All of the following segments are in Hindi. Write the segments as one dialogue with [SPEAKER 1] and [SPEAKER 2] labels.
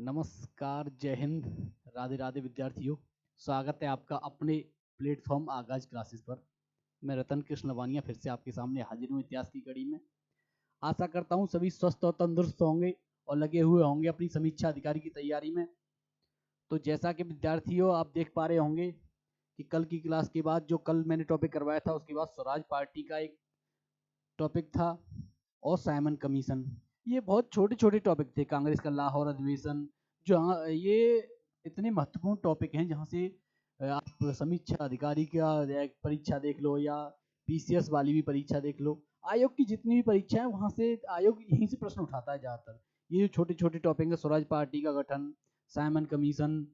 [SPEAKER 1] नमस्कार, जय हिंद, राधे राधे विद्यार्थियों। स्वागत है आपका अपने प्लेटफॉर्म आगाज क्लासेस पर। मैं रतन कृष्ण वानिया फिर से आपके सामने हाजिर हूँ इतिहास की कड़ी में। आशा करता हूँ सभी स्वस्थ और तंदुरुस्त होंगे और लगे हुए होंगे अपनी समीक्षा अधिकारी की तैयारी में। तो जैसा कि विद्यार्थियों आप देख पा रहे होंगे कि कल की क्लास के बाद जो कल मैंने टॉपिक करवाया था उसके बाद स्वराज पार्टी का एक टॉपिक था और साइमन कमीशन। ये बहुत छोटे छोटे टॉपिक थे। कांग्रेस का लाहौर अधिवेशन, जहाँ ये इतने महत्वपूर्ण टॉपिक हैं जहाँ से आप समीक्षा अधिकारी का एक परीक्षा देख लो या पीसीएस वाली भी परीक्षा देख लो, आयोग की जितनी भी परीक्षा है वहाँ से आयोग यहीं से प्रश्न उठाता है ज़्यादातर। ये जो छोटे छोटे टॉपिक है, स्वराज पार्टी का गठन, साइमन कमीशन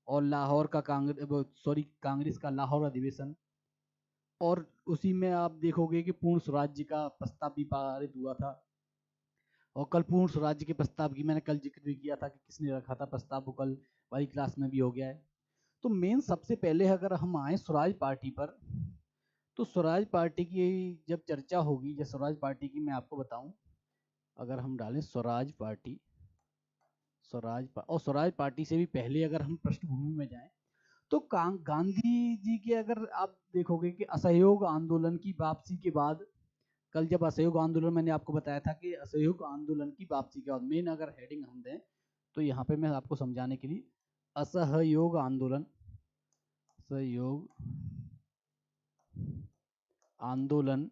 [SPEAKER 1] और लाहौर का कांग्रेस का लाहौर अधिवेशन, और उसी में आप देखोगे कि पूर्ण स्वराज्य का प्रस्ताव भी पारित हुआ था। और कल पूर्ण स्वराज्य के प्रस्ताव की मैंने कल जिक्र भी किया था कि किसने रखा था प्रस्ताव, वो कल वाली क्लास में भी हो गया है। तो मेन सबसे पहले अगर हम आए स्वराज पार्टी पर, तो स्वराज पार्टी की जब चर्चा होगी, या स्वराज पार्टी की मैं आपको बताऊं, अगर हम डालें स्वराज पार्टी, और स्वराज पार्टी से भी पहले अगर हम पृष्ठभूमि में जाएं तो गांधी जी के अगर आप देखोगे कि असहयोग आंदोलन की वापसी के बाद, कल जब असहयोग आंदोलन मैंने आपको बताया था कि असहयोग आंदोलन की वापसी के बाद मेन अगर हेडिंग हम दें तो यहाँ पे मैं आपको समझाने के लिए असहयोग आंदोलन, सहयोग आंदोलन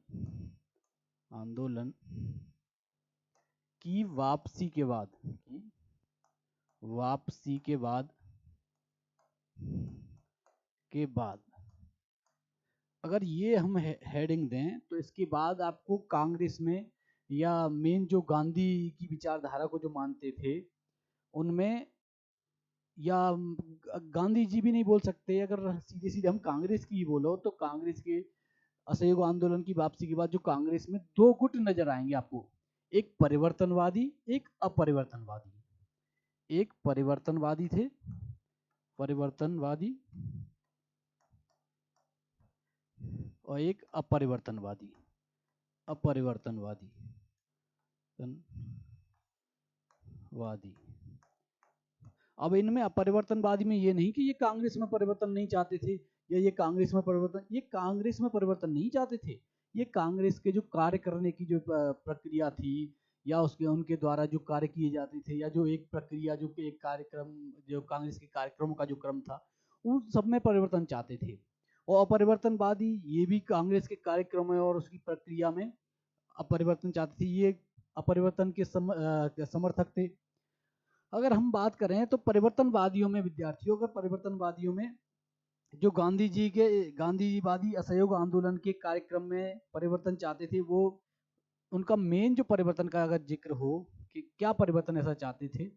[SPEAKER 1] आंदोलन की वापसी के बाद, वापसी के बाद अगर ये हम हेडिंग दें तो इसके बाद आपको कांग्रेस में, या मेन जो गांधी की विचारधारा को जो मानते थे उनमें, या गांधी जी भी नहीं बोल सकते, अगर सीधे सीधे हम कांग्रेस की ही बोलो तो कांग्रेस के असहयोग आंदोलन की वापसी के बाद जो कांग्रेस में दो गुट नजर आएंगे आपको, एक परिवर्तनवादी, एक अपरिवर्तनवादी। एक परिवर्तनवादी थे, परिवर्तनवादी, और एक अपरिवर्तनवादी, अपरिवर्तनवादी वादी। अब इनमें अपरिवर्तनवादी में ये नहीं कि ये कांग्रेस में परिवर्तन नहीं चाहते थे, या ये कांग्रेस में परिवर्तन नहीं चाहते थे। ये कांग्रेस के जो कार्य करने की जो प्रक्रिया थी, या उसके उनके द्वारा जो कार्य किए जाते थे, या जो एक प्रक्रिया, जो एक कार्यक्रम, जो कांग्रेस के कार्यक्रमों का जो क्रम था, उन सब में परिवर्तन चाहते थे। और अपरिवर्तनवादी ये भी कांग्रेस के कार्यक्रम और उसकी प्रक्रिया में अपरिवर्तन चाहते थे। ये अपरिवर्तन के समर्थक थे। अगर हम बात करें तो परिवर्तनवादियों में विद्यार्थियों, अगर परिवर्तनवादियों में जो गांधी जी के गांधीवादी असहयोग आंदोलन के कार्यक्रम में परिवर्तन चाहते थे, वो उनका मेन जो परिवर्तन का अगर जिक्र हो कि क्या परिवर्तन ऐसा चाहते थे,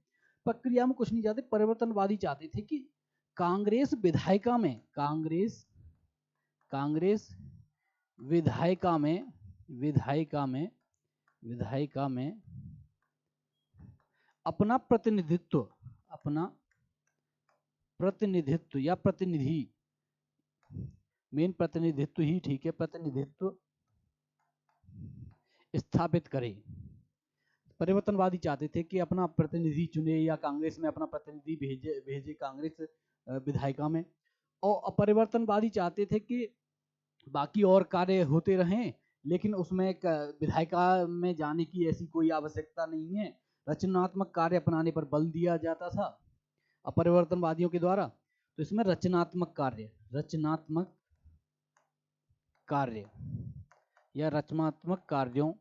[SPEAKER 1] प्रक्रिया में कुछ नहीं चाहते, परिवर्तनवादी चाहते थे कि कांग्रेस विधायिका में, कांग्रेस विधायिका में विधायिका में विधायिका में अपना प्रतिनिधित्व, अपना प्रतिनिधित्व या प्रतिनिधि, मेन प्रतिनिधित्व ही ठीक है, प्रतिनिधित्व स्थापित करे। परिवर्तनवादी चाहते थे कि अपना प्रतिनिधि चुने, या कांग्रेस में अपना प्रतिनिधि भेजे भेजे कांग्रेस विधायिका में। और अपरिवर्तनवादी चाहते थे कि बाकी और कार्य होते रहें, लेकिन उसमें एक विधायिका में जाने की ऐसी कोई आवश्यकता नहीं है, रचनात्मक कार्य अपनाने पर बल दिया जाता था अपरिवर्तनवादियों के द्वारा। तो इसमें रचनात्मक कार्य या रचनात्मक कार्यों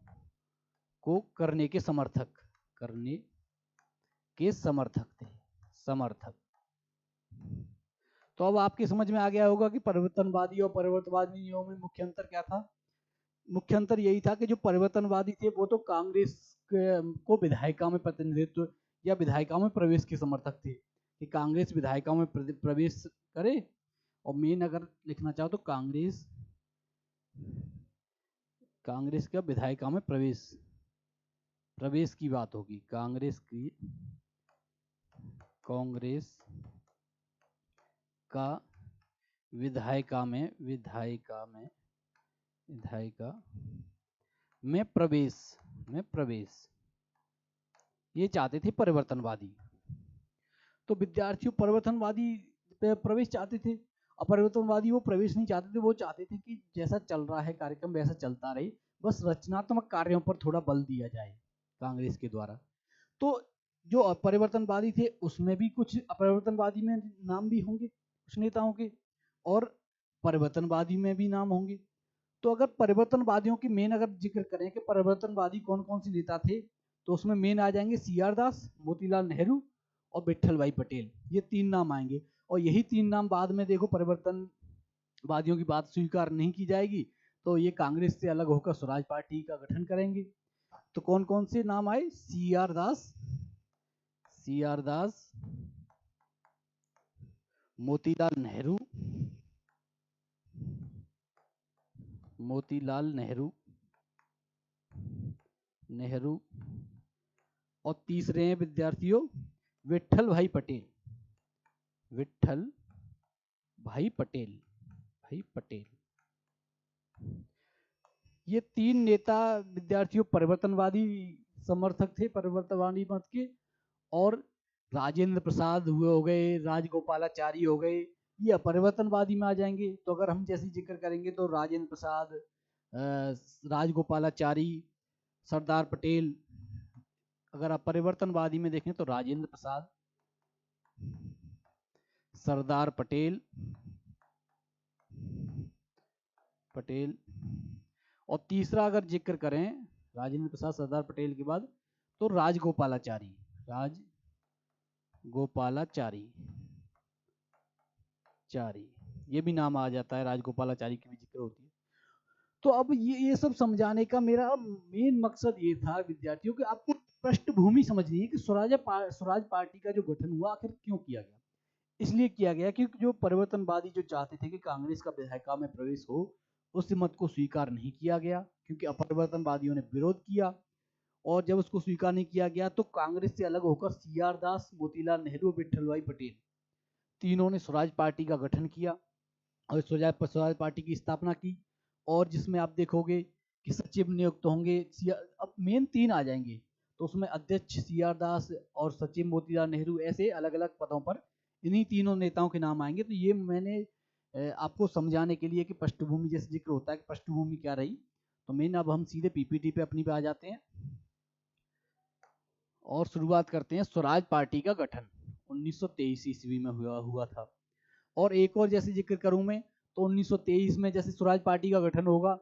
[SPEAKER 1] को करने के समर्थक थे, समर्थक। तो अब आपकी समझ में आ गया होगा कि परिवर्तनवादी और परिवर्तनवादियों में मुख्य अंतर क्या था। मुख्य अंतर यही था कि जो परिवर्तनवादी थे वो तो कांग्रेस को विधायिका में प्रतिनिधित्व या विधायिका में प्रवेश के समर्थक थे, कि कांग्रेस विधायिका में प्रवेश करे। और मेन अगर लिखना चाहो तो कांग्रेस का विधायिका में प्रवेश की बात होगी। कांग्रेस का विधायिका में प्रवेश, ये चाहते थे परिवर्तनवादी। तो विद्यार्थियों परिवर्तनवादी प्रवेश चाहते थे। अपरिवर्तनवादी वो प्रवेश नहीं चाहते थे, वो चाहते थे कि जैसा चल रहा है कार्यक्रम वैसा चलता रहे, बस रचनात्मक कार्यों पर थोड़ा बल दिया जाए कांग्रेस के द्वारा। तो जो अपरिवर्तनवादी थे उसमें भी कुछ अपरिवर्तनवादी में नाम भी होंगे कुछ नेताओं के, और परिवर्तनवादी में भी नाम होंगे। तो अगर परिवर्तनवादियों की मेन अगर जिक्र करें कि परिवर्तनवादी कौन कौन से नेता थे, तो उसमें मेन आ जाएंगे सी आर दास, मोतीलाल नेहरू और विट्ठल भाई पटेल। ये तीन नाम आएंगे, और यही तीन नाम बाद में देखो परिवर्तनवादियों की बात स्वीकार नहीं की जाएगी तो ये कांग्रेस से अलग होकर स्वराज पार्टी का गठन करेंगे। तो कौन कौन से नाम आए? सी आर दास, मोतीलाल नेहरू, और तीसरे हैं विद्यार्थियों विट्ठल भाई पटेल। ये तीन नेता विद्यार्थियों परिवर्तनवादी समर्थक थे, परिवर्तनवादी मत के। और राजेंद्र प्रसाद हुए हो गए, राजगोपालाचारी हो गए, ये अपरिवर्तनवादी में आ जाएंगे। तो अगर हम जैसे जिक्र करेंगे तो राजेंद्र प्रसाद, राजगोपालाचारी, सरदार पटेल। अगर आप परिवर्तनवादी में देखें तो राजेंद्र प्रसाद, सरदार पटेल और तीसरा अगर जिक्र करें राजेंद्र प्रसाद सरदार पटेल के बाद तो राजगोपालाचारी। ये भी नाम आ जाता है, राजगोपालाचारी की भी जिक्र होती है। तो अब ये सब समझाने का मेरा मेन मकसद ये था विद्यार्थियों कि आपको पृष्ठभूमि समझनी है कि स्वराज पार्टी का जो गठन हुआ आखिर क्यों किया गया। इसलिए किया गया क्योंकि जो परिवर्तनवादी जो चाहते थे कि कांग्रेस का विधायिका में प्रवेश हो, उस मत को स्वीकार नहीं किया गया क्योंकि अपरिवर्तनवादियों ने विरोध किया। और जब उसको स्वीकार नहीं किया गया तो कांग्रेस से अलग होकर सी आर दास, मोतीलाल नेहरू, विट्ठल भाई पटेल तीनों ने स्वराज पार्टी का गठन किया और स्वराज पार्टी की स्थापना की। और जिसमें आप देखोगे कि सचिव नियुक्त होंगे, अब मेन तीन आ जाएंगे, तो उसमें अध्यक्ष सी आर दास और सचिव मोतीलाल नेहरू, ऐसे अलग अलग पदों पर इन्हीं तीनों नेताओं के नाम आएंगे। तो ये मैंने आपको समझाने के लिए कि पृष्ठभूमि जैसे जिक्र होता है कि पृष्ठभूमि क्या रही। तो मेन अब हम सीधे पीपीटी पे अपनी पे आ जाते हैं और शुरुआत करते हैं। स्वराज पार्टी का गठन 1923 ईस्वी में हुआ था। और एक और जैसे जिक्र करूं मैं तो 1923 में जैसे स्वराज पार्टी का गठन होगा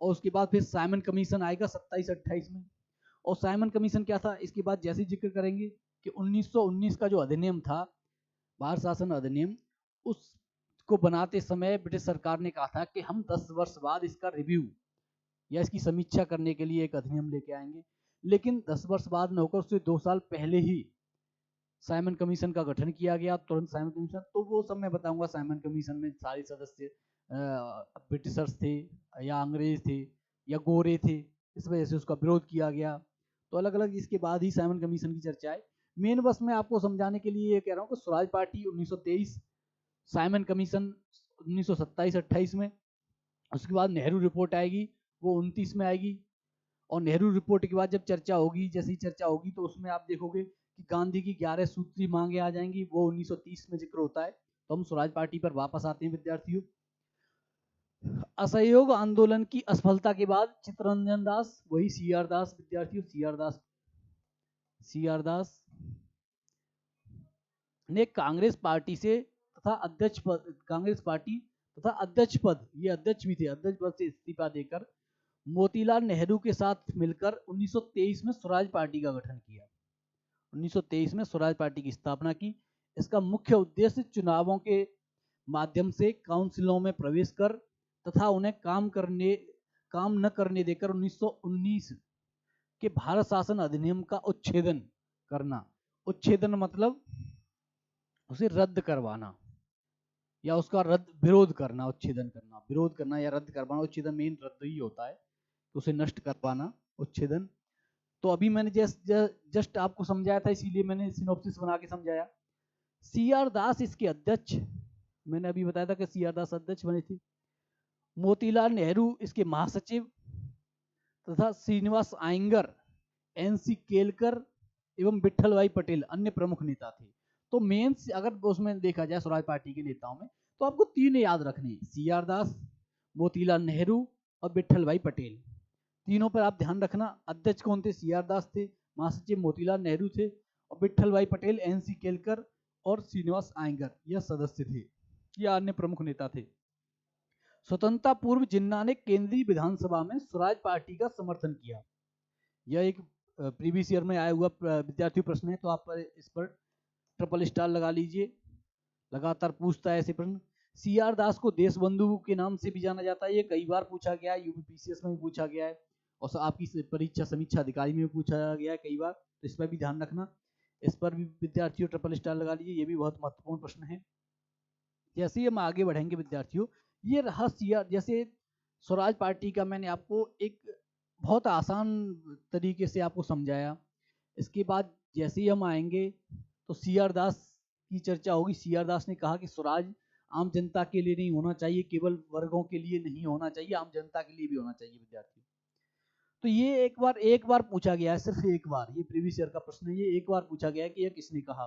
[SPEAKER 1] और उसके बाद फिर साइमन कमीशन आएगा 27-28 में। और साइमन कमीशन क्या था इसके बाद जैसे जिक्र करेंगे कि 1919 का जो अधिनियम था, भारत शासन अधिनियम, उसको बनाते समय ब्रिटिश सरकार ने कहा था कि हम 10 वर्ष बाद इसका रिव्यू या इसकी समीक्षा करने के लिए एक अधिनियम लेके आएंगे। लेकिन 10 वर्ष बाद न होकर उससे 2 साल पहले ही साइमन कमीशन का गठन किया गया। तुरंत साइमन कमीशन, तो वो सब मैं बताऊंगा। साइमन कमीशन में सारे सदस्य ब्रिटिशर्स थे या अंग्रेज थे या गोरे थे, इस वजह से उसका विरोध किया गया। तो अलग अलग इसके बाद ही साइमन कमीशन की चर्चा है। मेन बस मैं आपको समझाने के लिए ये कह रहा हूँ कि स्वराज पार्टी 1923, साइमन कमीशन 1927-28 में, उसके बाद नेहरू रिपोर्ट आएगी वो 29 में आएगी। और नेहरू रिपोर्ट के बाद जब चर्चा होगी, जैसी चर्चा होगी तो उसमें आप देखोगे कि गांधी की 11 सूत्री मांगे आ जाएंगी, वो 1930 में जिक्र होता है। तो हम स्वराज पार्टी पर वापस आते हैं विद्यार्थियों। असहयोग आंदोलन की असफलता के बाद चित्तरंजन दास, वही सी आर दास विद्यार्थियों, सी आर दास ने कांग्रेस पार्टी अध्यक्ष पद, ये अध्यक्ष भी थे, अध्यक्ष पद से इस्तीफा देकर मोतीलाल नेहरू के साथ मिलकर 1923 में स्वराज पार्टी का गठन किया। 1923 में स्वराज पार्टी की स्थापना की। इसका मुख्य उद्देश्य चुनावों के माध्यम से काउंसिलों में प्रवेश कर तथा उन्हें काम न करने देकर 1919 के भारत शासन अधिनियम का उच्छेदन करना। उच्छेदन मतलब उसे रद्द करवाना या उसका विरोध करना। उच्छेदन करना, विरोध करना या रद्द करवाना। उच्छेदन मेन रद्द ही होता है, उसे नष्ट करवाना, उच्छेदन। तो अभी मैंने जस्ट आपको समझाया था, इसीलिए मैंने सिनॉप्सिस बना के समझाया। सी आर दास इसके अध्यक्ष, मैंने अभी बताया था कि सी आर दास अध्यक्ष बने थे। मोतीलाल नेहरू इसके महासचिव तथा श्रीनिवास आयंगर, एनसी केलकर एवं विट्ठल भाई पटेल अन्य प्रमुख नेता थे। तो मेंस अगर उसमें देखा जाए स्वराज पार्टी के नेताओं में, तो आपको 3 याद रखने हैं, CR दास, मोतीलाल नेहरू और विट्ठल भाई पटेल। तीनों पर आप ध्यान रखना। अध्यक्ष कौन थे? CR दास थे, महासचिव मोतीलाल नेहरू थे और विट्ठल भाई पटेल, NC केलकर और श्रीनिवास अयंगर यह सदस्य थे, यह अन्य प्रमुख नेता थे। स्वतंत्रता पूर्व जिन्ना ने केंद्रीय विधानसभा में स्वराज पार्टी का समर्थन किया। यह एक प्रीवियस ईयर में आया हुआ विद्यार्थी प्रश्न है, तो आप इस पर ट्रिपल स्टार लगा लीजिए, लगातार पूछता है ऐसे प्रश्न। CR दास को देश बंधु के नाम से भी जाना जाता है, ये कई बार पूछा गया है, यूपीपीसीएस में भी पूछा गया है और आपकी परीक्षा समीक्षा अधिकारी में भी पूछा गया है कई बार, तो इस पर भी ध्यान रखना। इस पर भी विद्यार्थियों ट्रिपल स्टार लगा लीजिए, ये भी बहुत महत्वपूर्ण प्रश्न है। जैसे ही हम आगे बढ़ेंगे विद्यार्थियों, ये रहा CR, जैसे स्वराज पार्टी का मैंने आपको एक बहुत आसान तरीके से आपको समझाया। इसके बाद जैसे ही हम आएंगे तो CR दास की चर्चा होगी। CR दास ने कहा कि स्वराज आम जनता के लिए नहीं होना चाहिए, केवल वर्गों के लिए नहीं होना चाहिए, आम जनता के लिए भी होना चाहिए विद्यार्थियों। तो ये एक बार पूछा गया है, सिर्फ एक बार, ये प्रीवियस ईयर का प्रश्न है, ये एक बार पूछा गया है कि यह किसने कहा।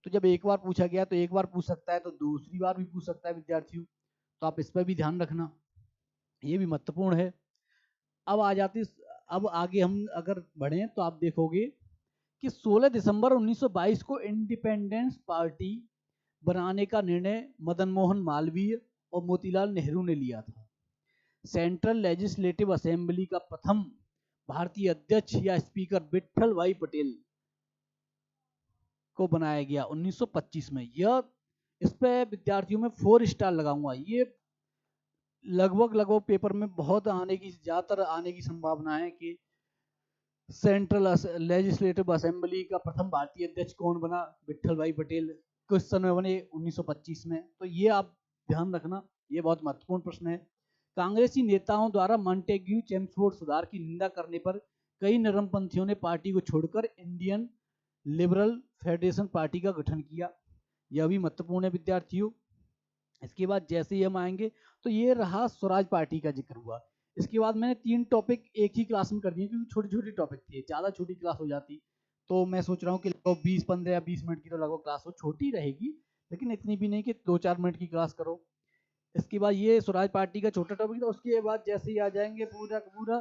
[SPEAKER 1] तो जब एक बार पूछा गया तो एक बार पूछ सकता है, तो दूसरी बार भी पूछ सकता है विद्यार्थियों, तो आप इस पर भी ध्यान रखना, ये भी महत्वपूर्ण है। अब आगे हम अगर बढ़े तो आप देखोगे कि 16 दिसंबर 1922 को इंडिपेंडेंस पार्टी बनाने का निर्णय मदन मोहन मालवीय और मोतीलाल नेहरू ने लिया था। सेंट्रल लेजिस्लेटिव असेंबली का प्रथम भारतीय अध्यक्ष या स्पीकर विट्ठल भाई पटेल को बनाया गया 1925 में। यह इस पे विद्यार्थियों में 4 स्टार लगाऊंगा। ये लगभग पेपर में बहुत ज्यादातर आने की संभावना है कि सेंट्रल लेजिस्लेटिव असेंबली का प्रथम भारतीय अध्यक्ष कौन बना? विट्ठल भाई पटेल। किस सन में बने? 1925 में। तो ये आप ध्यान रखना, ये बहुत महत्वपूर्ण प्रश्न है। कांग्रेसी नेताओं द्वारा मॉन्टेग्यू चेम्सफोर्ड सुधार की निंदा करने पर कई नरमपंथियों ने पार्टी को छोड़कर इंडियन लिबरल फेडरेशन पार्टी का गठन किया। यह भी महत्वपूर्ण है विद्यार्थियों। इसके बाद जैसे ही हम आएंगे तो ये रहा स्वराज पार्टी का जिक्र हुआ। इसके बाद मैंने 3 टॉपिक एक ही क्लास में कर दिए, क्योंकि छोटी छोटी टॉपिक थे, ज़्यादा छोटी क्लास हो जाती तो मैं सोच रहा हूँ कि लगभग 20-15 या 20 मिनट की तो लगभग क्लास हो, छोटी रहेगी लेकिन इतनी भी नहीं कि 2-4 मिनट की क्लास करो। इसके बाद ये स्वराज पार्टी का छोटा टॉपिक था। उसके बाद जैसे ही आ जाएंगे पूरा का पूरा,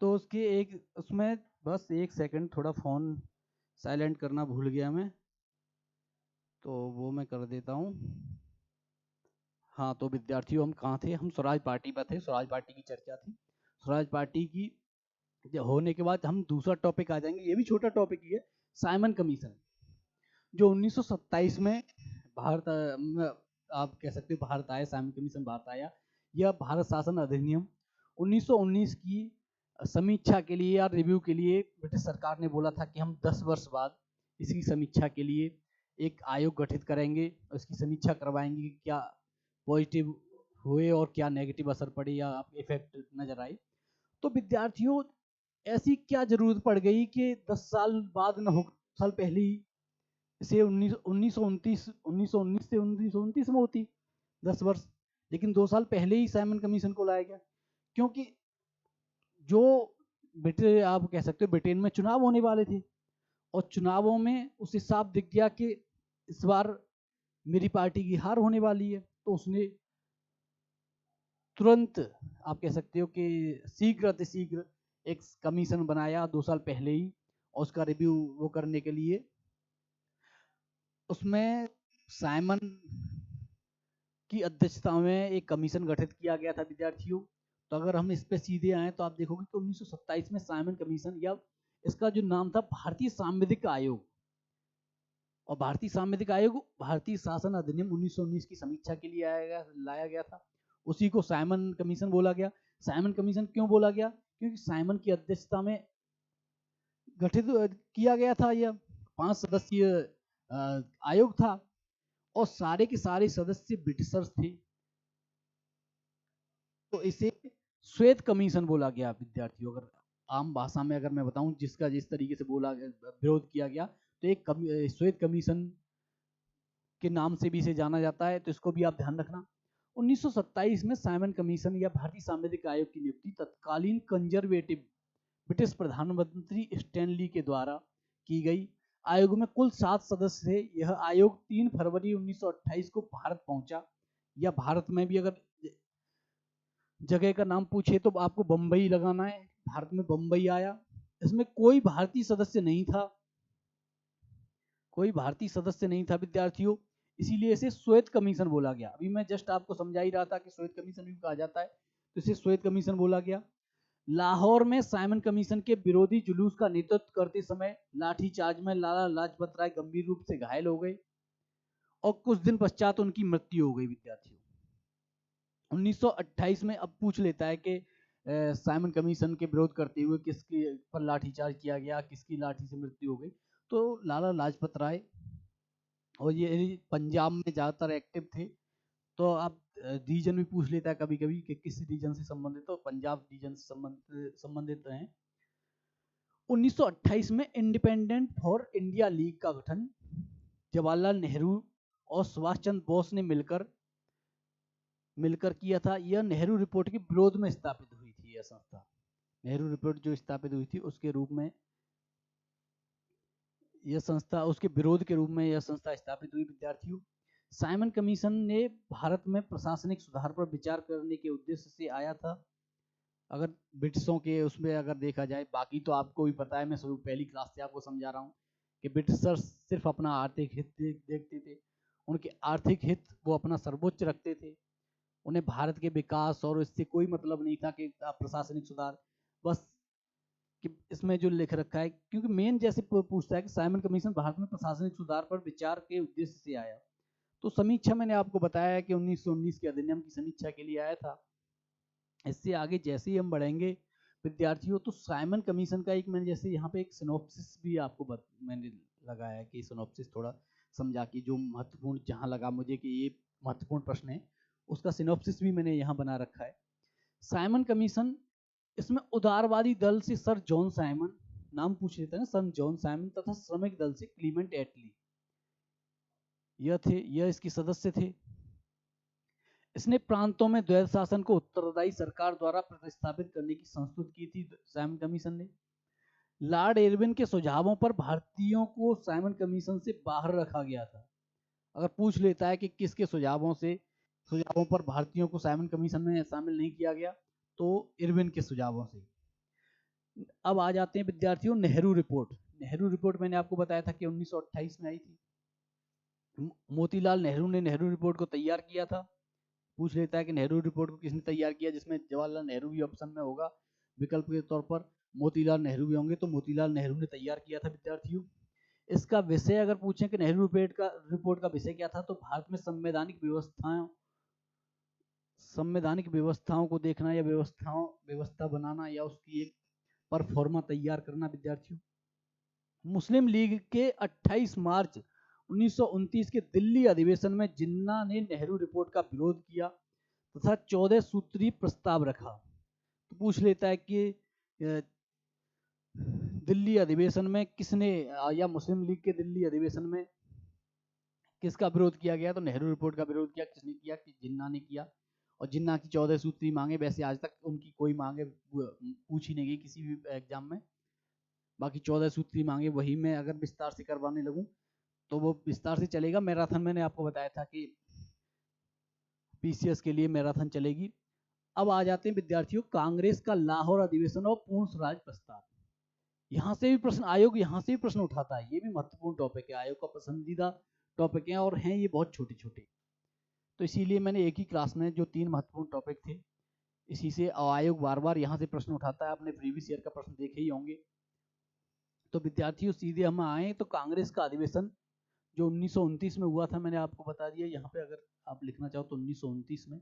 [SPEAKER 1] तो उसके एक उसमें बस एक सेकंड, थोड़ा फ़ोन साइलेंट करना भूल गया मैं, तो वो मैं कर देता हूँ। हाँ, तो विद्यार्थियों हम कहाँ थे? हम स्वराज पार्टी पर थे, स्वराज पार्टी की चर्चा थी। स्वराज पार्टी की होने के बाद हम दूसरा टॉपिक आ जाएंगे, ये भी छोटा टॉपिक ही है, साइमन कमीशन, जो 1927 में भारत आप कह सकते हो भारत आया, साइमन कमीशन भारत आया। यह भारत शासन अधिनियम 1919 की समीक्षा के लिए या रिव्यू के लिए ब्रिटिश सरकार ने बोला था कि हम 10 वर्ष बाद इसकी समीक्षा के लिए एक आयोग गठित करेंगे और इसकी समीक्षा करवाएंगे कि क्या पॉजिटिव हुए और क्या नेगेटिव असर पड़े या इफेक्ट नजर आए। तो विद्यार्थियों, ऐसी क्या जरूरत पड़ गई कि 10 साल बाद न हो, साल पहले ही इसे 1929 से 1929 में होती 10 वर्ष, लेकिन 2 साल पहले ही साइमन कमीशन को लाया गया। क्योंकि जो आप कह सकते हो ब्रिटेन में चुनाव होने वाले थे और चुनावों में उसे साफ दिख गया कि इस बार मेरी पार्टी की हार होने वाली है, तो उसने तुरंत आप कह सकते हो कि शीघ्र एक कमीशन बनाया 2 साल पहले ही, और उसका रिव्यू वो करने के लिए उसमें साइमन की अध्यक्षता में एक कमीशन गठित किया गया था विद्यार्थियों। तो अगर हम इस पे सीधे आए तो आप देखोगे कि 1927 में साइमन कमीशन, या इसका जो नाम था भारतीय सांविधिक आयोग, और भारतीय सांविधिक आयोग भारतीय शासन अधिनियम 1919 की समीक्षा के लिए लाया गया था, उसी को साइमन कमीशन बोला गया। साइमन कमीशन क्यों बोला गया? क्योंकि साइमन की अध्यक्षता में गठित किया गया था, यह 5 सदस्यीय आयोग था और सारे के सारे सदस्य ब्रिटिशर्स थे, तो इसे श्वेत कमीशन बोला गया विद्यार्थियों। अगर आम भाषा में अगर मैं बताऊं, जिसका जिस तरीके से बोला विरोध किया गया, तो एक श्वेत कमीशन के नाम से भी इसे जाना जाता है, तो इसको भी आप ध्यान रखना। 1927 में साइमन कमीशन या भारतीय सांविधिक आयोग की नियुक्ति तत्कालीन कंजर्वेटिव ब्रिटिश प्रधानमंत्री स्टैनली के द्वारा की गई। आयोग में कुल 7 सदस्य थे। यह आयोग 3 फरवरी 1928 को भारत पहुंचा, या भारत में भी अगर जगह का नाम पूछे तो आपको बंबई लगाना है, भारत में बंबई आया। इसमें कोई भारतीय सदस्य नहीं था, कोई भारतीय सदस्य नहीं था विद्यार्थियों, इसीलिए इसे श्वेत कमीशन बोला गया। अभी मैं जस्ट आपको समझा ही रहा था कि श्वेत कमीशन भी कहा जाता है, तो इसे श्वेत कमीशन बोला गया। लाहौर में साइमन कमीशन के विरोधी जुलूस का नेतृत्व करते समय लाठीचार्ज में लाला लाजपत राय गंभीर रूप से घायल हो गए और कुछ दिन पश्चात उनकी मृत्यु हो गई विद्यार्थियों। 1928 में अब पूछ लेता है कि साइमन कमीशन के विरोध करते हुए किसके पर लाठीचार्ज किया गया, किसकी लाठी से मृत्यु हो गई, तो लाला लाजपत राय, और ये पंजाब में ज़्यादातर एक्टिव थे। तो आप रीजन भी पूछ लेता है कभी कभी कि किस रीजन से संबंधित, तो पंजाब रीजन से संबंधित हैं। 1928 में इंडिपेंडेंट फॉर इंडिया लीग का गठन जवाहरलाल नेहरू और सुभाष चंद्र बोस ने मिलकर किया था। यह नेहरू रिपोर्ट के विरोध में स्थापित हुई थी। यह संस्था नेहरू रिपोर्ट जो स्थापित हुई थी उसके रूप में यह संस्था, उसके विरोध के रूप में यह संस्था स्थापित हुई विद्यार्थियों। साइमन कमीशन ने भारत में प्रशासनिक सुधार पर विचार करने के उद्देश्य से आया था। अगर ब्रिटिशों के उसमें अगर देखा जाए, बाकी तो आपको भी पता है, मैं शुरू पहली क्लास से आपको समझा रहा हूँ कि ब्रिटिशर्स सिर्फ अपना आर्थिक हित देखते थे। उनके आर्थिक हित वो अपना सर्वोच्च रखते थे। उन्हें भारत के विकास और इससे कोई मतलब नहीं था कि प्रशासनिक सुधार, बस कि इसमें जो लिख रखा है, क्योंकि मेन जैसे पूछता है कि साइमन कमीशन भारत में प्रशासनिक सुधार पर विचार के उद्देश्य से आया, तो समीक्षा मैंने आपको बताया कि 1919 के अधिनियम की समीक्षा के लिए आया था। इससे आगे जैसे ही हम बढ़ेंगे विद्यार्थियों, तो साइमन कमीशन का एक मैंने जैसे यहाँ पे एक सिनॉप्सिस भी आपको मैंने लगाया है कि सिनॉप्सिस थोड़ा समझा कि जो महत्वपूर्ण जहाँ लगा मुझे कि ये महत्वपूर्ण प्रश्न है, उसका सिनॉप्सिस भी मैंने यहाँ बना रखा है। साइमन कमीशन, इसमें उदारवादी दल से सर जॉन साइमन, नाम पूछ लेते हैं ना, सर जॉन साइमन, तथा श्रमिक दल से क्लीमेंट एटली यह इसके सदस्य थे। इसने प्रांतों में द्वैध शासन को उत्तरदायी सरकार द्वारा प्रतिस्थापित करने की संस्तुत की थी साइमन कमीशन ने। लॉर्ड इरविन के सुझावों पर भारतीयों को साइमन कमीशन से बाहर रखा गया था। अगर पूछ लेता है कि किसके सुझावों पर भारतीयों को साइमन कमीशन में शामिल नहीं किया गया, तो इरविन के सुझावों से। अब आ जाते हैं विद्यार्थियों नेहरू रिपोर्ट। नेहरू रिपोर्ट मैंने आपको बताया था कि 1928 में आई थी। मोतीलाल नेहरू ने नेहरू रिपोर्ट को तैयार किया था। पूछ लेता है कि नेहरू रिपोर्ट को किसने तैयार किया, जिसमें जवाहरलाल नेहरू भी ऑप्शन में होगा, विकल्प के तौर पर मोतीलाल नेहरू भी होंगे, तो मोतीलाल नेहरू ने तैयार किया था विद्यार्थियों। इसका विषय अगर पूछें कि नेहरू रिपोर्ट का विषय क्या था, तो भारत में संवैधानिक व्यवस्थाओं को देखना, या व्यवस्था बनाना, या उसकी एक परफॉर्मा तैयार करना विद्यार्थियों। मुस्लिम लीग के 28 मार्च 1929 के दिल्ली अधिवेशन में जिन्ना ने नेहरू रिपोर्ट का विरोध किया तथा 14 सूत्रीय प्रस्ताव रखा। तो पूछ लेता है कि दिल्ली अधिवेशन में किसने, या मुस्लिम लीग के दिल्ली अधिवेशन में किसका विरोध किया गया, तो नेहरू रिपोर्ट का विरोध किया। किसने किया, कि जिन्ना ने किया। और जिन्ना की 14 सूत्री मांगे, वैसे आज तक उनकी कोई मांगे पूछी नहीं गई किसी भी एग्जाम में। बाकी 14 सूत्री मांगे वही मैं अगर विस्तार से करवाने लगूं तो वो विस्तार से चलेगा। मैराथन मैंने आपको बताया था कि पीसीएस के लिए मैराथन चलेगी। अब आ जाते हैं विद्यार्थियों कांग्रेस का लाहौर अधिवेशन और पूर्ण स्वराज प्रस्ताव। यहाँ से भी प्रश्न, आयोग यहाँ से भी प्रश्न उठाता है। ये भी महत्वपूर्ण टॉपिक है, आयोग का पसंदीदा टॉपिक है, और हैं ये बहुत छोटे छोटे, तो इसीलिए मैंने एक ही क्लास में जो 3 महत्वपूर्ण टॉपिक थे, इसी से आयोग बार बार यहाँ से प्रश्न उठाता है। आपने प्रीवियस ईयर का प्रश्न देखे ही होंगे। तो विद्यार्थियों सीधे हम आए तो कांग्रेस का अधिवेशन जो 1929 में हुआ था, मैंने आपको बता दिया। यहाँ पे अगर आप लिखना चाहो तो 1929 में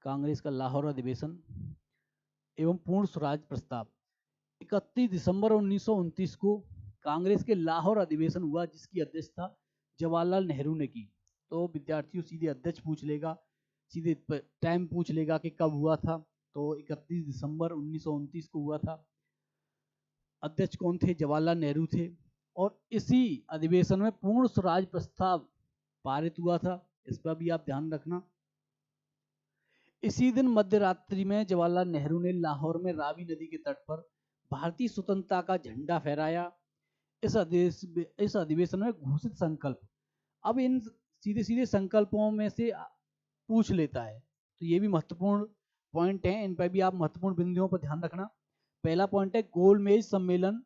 [SPEAKER 1] कांग्रेस का लाहौर अधिवेशन एवं पूर्ण स्वराज प्रस्ताव। 31 दिसंबर 1929 को कांग्रेस के लाहौर अधिवेशन हुआ, जिसकी अध्यक्षता जवाहरलाल नेहरू ने की। तो विद्यार्थियों सीधे अध्यक्ष पूछ लेगा, सीधे टाइम पूछ लेगा कि कब हुआ था, तो 31 दिसंबर 1929 को हुआ था। अध्यक्ष कौन थे, जवाहरलाल नेहरू थे। और इसी अधिवेशन में पूर्ण स्वराज प्रस्ताव पारित हुआ था, इस पर भी आप ध्यान रखना। इसी दिन मध्य रात्रि में जवाहरलाल नेहरू ने लाहौर में रावी नदी के तट पर भारतीय स्वतंत्रता का झंडा फहराया इस अधिवेशन में घोषित संकल्प। अब इन सीधे सीधे संकल्पों में से पूछ लेता है, तो ये भी महत्वपूर्ण पॉइंट है, इन पर भी आप महत्वपूर्ण बिंदुओं पर ध्यान रखना। पहला पॉइंट है गोलमेज सम्मेलन।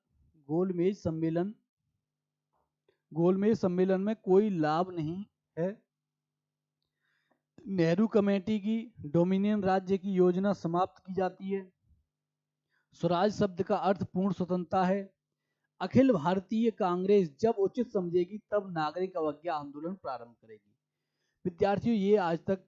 [SPEAKER 1] गोलमेज सम्मेलन, गोलमेज सम्मेलन में कोई लाभ नहीं है। नेहरू कमेटी की डोमिनियन राज्य की योजना समाप्त की जाती है। स्वराज शब्द का अर्थ पूर्ण स्वतंत्रता है। अखिल भारतीय कांग्रेस जब उचित समझेगी तब नागरिक अवज्ञा आंदोलन प्रारंभ करेगी। विद्यार्थियों, ये आज तक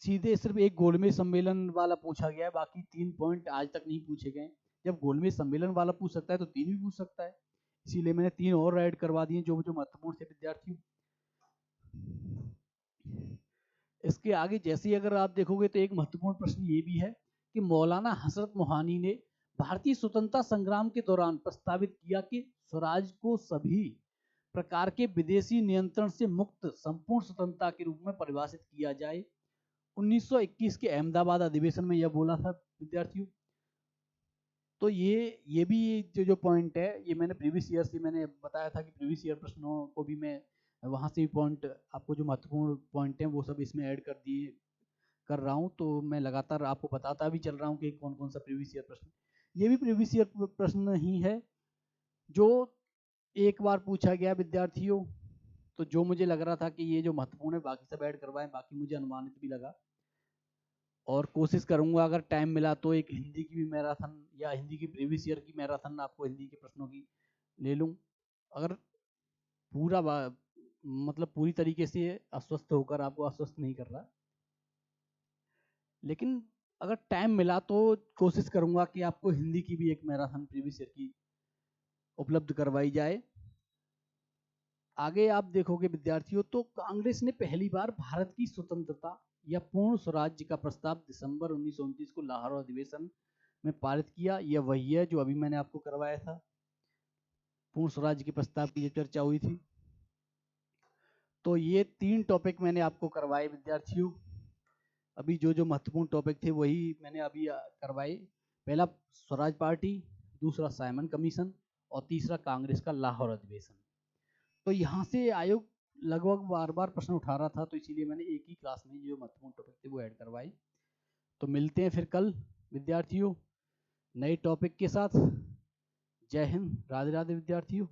[SPEAKER 1] सीधे सिर्फ एक गोलमेज सम्मेलन वाला पूछा गया है, बाकी 3 पॉइंट आज तक नहीं पूछे गए। जब गोलमेज सम्मेलन वाला पूछ सकता है तो 3 भी पूछ सकता है, इसीलिए मैंने 3 और ऐड करवा दिए जो जो महत्वपूर्ण थे विद्यार्थियों। इसके आगे जैसे ही अगर आप देखोगे तो एक महत्वपूर्ण प्रश्न ये भी है कि मौलाना हसरत मोहानी ने भारतीय स्वतंत्रता संग्राम के दौरान प्रस्तावित किया कि स्वराज को सभी प्रकार के विदेशी नियंत्रण से मुक्त संपूर्ण स्वतंत्रता के रूप में परिभाषित किया जाए। 1921 के अहमदाबाद अधिवेशन में यह बोला था विद्यार्थियों। तो ये भी जो पॉइंट है, ये मैंने प्रीवियस ईयर से मैंने बताया था कि प्रीवियस ईयर प्रश्नों को भी मैं वहाँ से भी पॉइंट आपको जो महत्वपूर्ण पॉइंट हैं वो सब इसमें ऐड कर रहा हूँ। तो मैं लगातार आपको बताता भी चल रहा हूँ कि कौन कौन सा प्रीवियस ईयर प्रश्न, ये भी प्रीवियस ईयर प्रश्न ही है जो एक बार पूछा गया विद्यार्थियों। तो जो मुझे लग रहा था कि ये जो महत्वपूर्ण है बाकी सब ऐड करवाएं, बाकी मुझे अनुमानित भी लगा। और कोशिश करूंगा अगर टाइम मिला तो एक हिंदी की भी मैराथन या हिंदी की प्रीवियस ईयर की मैराथन आपको हिंदी के प्रश्नों की ले लूं। अगर पूरा मतलब पूरी तरीके से अस्वस्थ होकर आपको आश्वस्त नहीं कर रहा, लेकिन अगर टाइम मिला तो कोशिश करूंगा कि आपको हिंदी की भी एक मैराथन प्रीवियस ईयर की उपलब्ध करवाई जाए। आगे आप देखोगे विद्यार्थियों तो कांग्रेस ने पहली बार भारत की स्वतंत्रता या पूर्ण स्वराज्य का प्रस्ताव दिसंबर 1929 को लाहौर अधिवेशन में पारित किया। यह वही है जो अभी मैंने आपको करवाया था, पूर्ण स्वराज्य के प्रस्ताव की चर्चा हुई थी। तो ये 3 टॉपिक मैंने आपको करवाए विद्यार्थियों। अभी जो जो महत्वपूर्ण टॉपिक थे वही मैंने अभी करवाए। पहला स्वराज पार्टी, दूसरा साइमन कमीशन और तीसरा कांग्रेस का लाहौर अधिवेशन। तो यहाँ से आयोग लगभग बार बार प्रश्न उठा रहा था, तो इसीलिए मैंने एक ही क्लास में जो महत्वपूर्ण टॉपिक थे वो ऐड करवाए। तो मिलते हैं फिर कल विद्यार्थियों नए टॉपिक के साथ। जय हिंद, राधे राधे विद्यार्थियों।